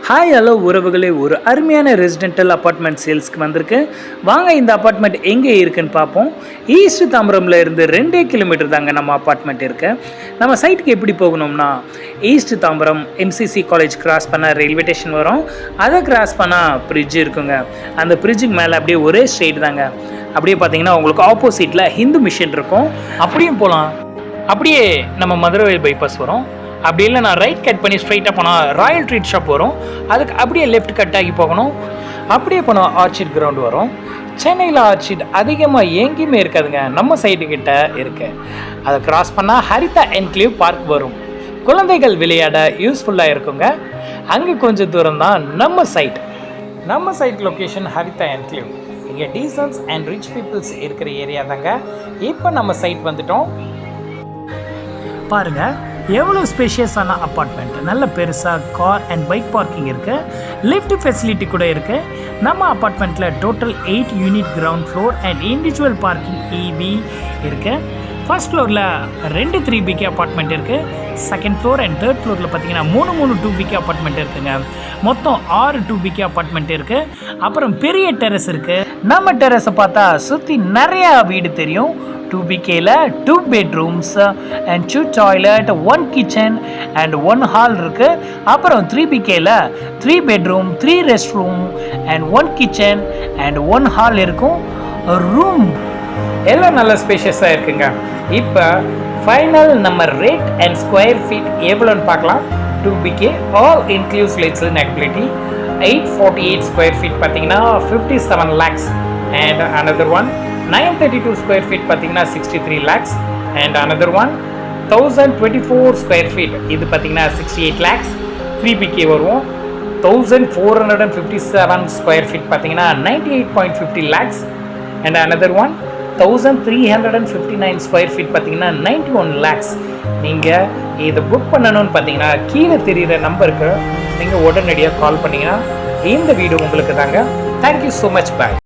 Hi hello உறவுகளே, ஒரு அருமையான ரெசிடென்டல் அப்பார்ட்மெண்ட் சேல்ஸ்க்கு வந்திருக்கு. வாங்க இந்த அப்பார்ட்மெண்ட் எங்கே இருக்குன்னு பார்ப்போம். ஈஸ்ட் தாம்பரமில் இருந்து 2 கிலோமீட்டர் தாங்க நம்ம அப்பார்ட்மெண்ட் இருக்குது. நம்ம சைட்டுக்கு எப்படி போகணும்னா, east Tambaram MCC college cross பண்ணால் ரயில்வே ஸ்டேஷன் வரும். அதை கிராஸ் பண்ணால் பிரிட்ஜ் இருக்குங்க. அந்த பிரிட்ஜுக்கு மேலே அப்படியே ஒரே ஸ்ட்ரெயிட் தாங்க. அப்படியே பார்த்தீங்கன்னா உங்களுக்கு ஆப்போசிட்டில் ஹிந்து மிஷன் இருக்கும். அப்படியும் போகலாம். அப்படியே நம்ம மதுரை பைபாஸ் வரும். அப்படி இல்லை நான் ரைட் கட் பண்ணி ஸ்ட்ரைட்டாக போனால் ராயல் ட்ரீட் ஷாப் வரும். அதுக்கு அப்படியே லெஃப்ட் கட் ஆகி போகணும். அப்படியே போனால் ஆர்ச்சிட் கிரவுண்ட் வரும். சென்னையில் ஆர்ச்சிட் அதிகமாக எங்கேயுமே இருக்காதுங்க, நம்ம சைட்டுக்கிட்ட இருக்கு. அதை கிராஸ் பண்ணால் ஹரிதா என்க்ளேவ் பார்க் வரும். குழந்தைகள் விளையாட யூஸ்ஃபுல்லாக இருக்குங்க. அங்கே கொஞ்சம் தூரம் தான் நம்ம சைட். நம்ம சைட் லொக்கேஷன் ஹரிதா என்க்ளேவ். இங்கே டீசன்ஸ் அண்ட் ரிச் பீப்புள்ஸ் இருக்கிற ஏரியா தாங்க. இப்போ நம்ம சைட் வந்துட்டோம். பாருங்கள் எவ்வளோ ஸ்பேஷியஸான அப்பார்ட்மெண்ட். நல்ல பெருசாக கார் அண்ட் பைக் பார்க்கிங் இருக்குது. லிஃப்ட் ஃபெசிலிட்டி கூட இருக்குது. நம்ம அப்பார்ட்மெண்ட்டில் total 8 unit ground floor and individual parking EB இருக்குது. ஃபர்ஸ்ட் ஃப்ளோரில் 2 3BK அப்பார்ட்மெண்ட் இருக்குது. செகண்ட் ஃப்ளோர் அண்ட் தேர்ட் ஃப்ளோரில் பார்த்தீங்கன்னா 3 2BK அப்பார்ட்மெண்ட் இருக்குங்க. மொத்தம் 6 2BK அப்பார்ட்மெண்ட் இருக்குது. அப்புறம் பெரிய டெரஸ் இருக்குது. நம்ம டெரஸை பார்த்தா சுற்றி நிறையா வீடு தெரியும். 2BKல 2 bedrooms and 2 toilet, 1 kitchen and 1 hall இருக்கு. அப்புறம் 3BKல 3 bedroom, 3 restroom and 1 kitchen and 1 hall இருக்கும். ரூம் எல்லாம் நல்ல ஸ்பேஷியஸாக இருக்குங்க. இப்போ ஃபைனல் நம்ம ரேட் அண்ட் ஸ்கொயர் ஃபீட் எவ்வளோன்னு பார்க்கலாம். 2BK ஆல் இன்க்ளூஸ் லைட்ஸ் நெக்பிலிட்டி 848 ஸ்கொயர் ஃபீட் பார்த்தீங்கன்னா 57 lakhs and another one 932 square feet பார்த்தீங்கன்னா 63 lakhs and another one 1024 square feet இது பார்த்தீங்கன்னா 68 lakhs. 3BK வருவோம். 1457 square feet பார்த்தீங்கன்னா 98.50 lakhs and another one 1359 square feet பார்த்தீங்கன்னா 91 lakhs. நீங்கள் இதை புக் பண்ணணும்னு பார்த்தீங்கன்னா கீழே தெரிகிற நம்பருக்கு நீங்கள் உடனடியாக கால் பண்ணிங்கன்னா இந்த வீடியோ உங்களுக்கு தாங்க. Thank you so much. பாய்.